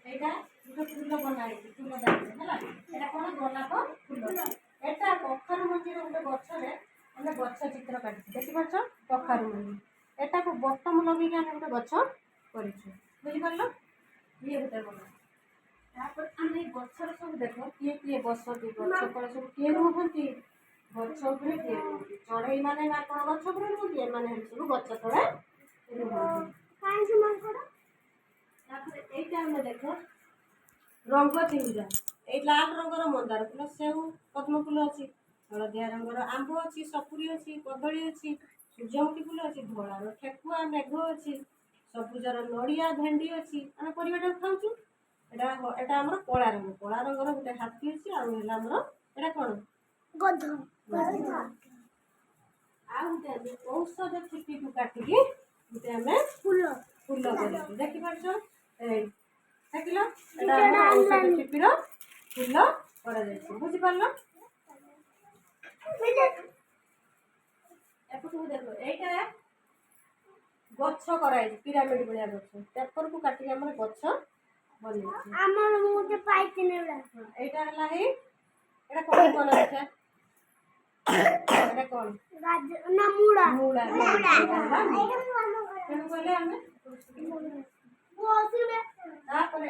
এইটা দুটো ফুল বনাইছি ফুল দাঁড়িয়ে ହେଲା এটা কোন গোলাপ ফুল এটা କଖାରୁ ମଞ୍ଜିର ଗୋଟେ ଗଛରେ ଆମେ ଗଛ ଚିତ୍ର କାଟିଛୁ ଦେଖିପାରୁଛ କଖାରୁ ମଞ୍ଜି ଏଟାକୁ ବଟମ ଲଗେଇକି ଆମେ ଗୋଟେ ଗଛ କରିଛୁ ବୁଝିପାରିଲ ଇଏ ଗୋଟେ ବନା ତାପରେ ଆମେ ଏଇ ଗଛର ସବୁ ଦେଖ କିଏ ବସନ୍ତି ଗଛ ତଳେ ସବୁ କିଏ ରୁହନ୍ତି ଗଛ ଉପରେ କିଏ ରୁହନ୍ତି ଚଢ଼େଇ ମାନେ ମାଙ୍କଡ଼ ଗଛ ଉପରେ ରୁହନ୍ତି ଏମାନେ ହେଲେ ସବୁ ଗଛ ତଳେ ରୁହନ୍ତି ତାପରେ এইটা ଆମେ ଦେଖ ରଙ୍ଗ ତିନିଟା ଏଇ ଲାଲ ରଙ୍ଗର ମନ୍ଦାର ଫୁଲ ସେଉ ପଦ୍ମ ଫୁଲ ଅଛି ହଳଦିଆ ରଙ୍ଗର ଆମ୍ବ ଅଛି ସପୁରୀ ଅଛି କଦଳୀ ଅଛି ସୂର୍ଯ୍ୟମୁଖୀ ଫୁଲ ଅଛି ଧଳାର ଠେକୁଆ ମେଘ ଅଛି ସବୁଜର ନଡ଼ିଆ ଭେଣ୍ଡି ଅଛି ଆମେ ପରିବାଟାକୁ ଖାଉଛୁ ଏଟା ଆମର କଳା ରଙ୍ଗର ଗୋଟେ ହାତୀ ଅଛି ଆଉ ହେଲା ଆମର ଏଟା କଣ ଗଧ ଆଉ ଗୋଟେ ଆମେ ଔଷଧ ଠିପିକୁ କାଟିକି ଗୋଟେ ଆମେ ଫୁଲ କରିଛୁ ଦେଖିପାରୁଛ ଏଇ ଦେଖିଲ ଏଟା ଆମର ଔଷଧ ଠିପିର ଫୁଲ କରାଯାଇଛି ବୁଝିପାରିଲ ଏପଟକୁ ଦେଖ এইটা ଗଛ କରାଯାଇଛି ପିରାମିଡ ଭଳିଆ ଗଛ ପେପରକୁ କାଟିକି ଆମର ଗଛ ବନେଇଛୁ ଆମର ମୁଁ ଗୋଟେ ପାଇଥିଲି এইটা ହେଲା ହେଇ ଏଟା କଣ କଲ ଦେଖା ଏଟା କଣ ନା ମୂଳା ତେଣୁ କହିଲେ ଆମେ ତାପରେ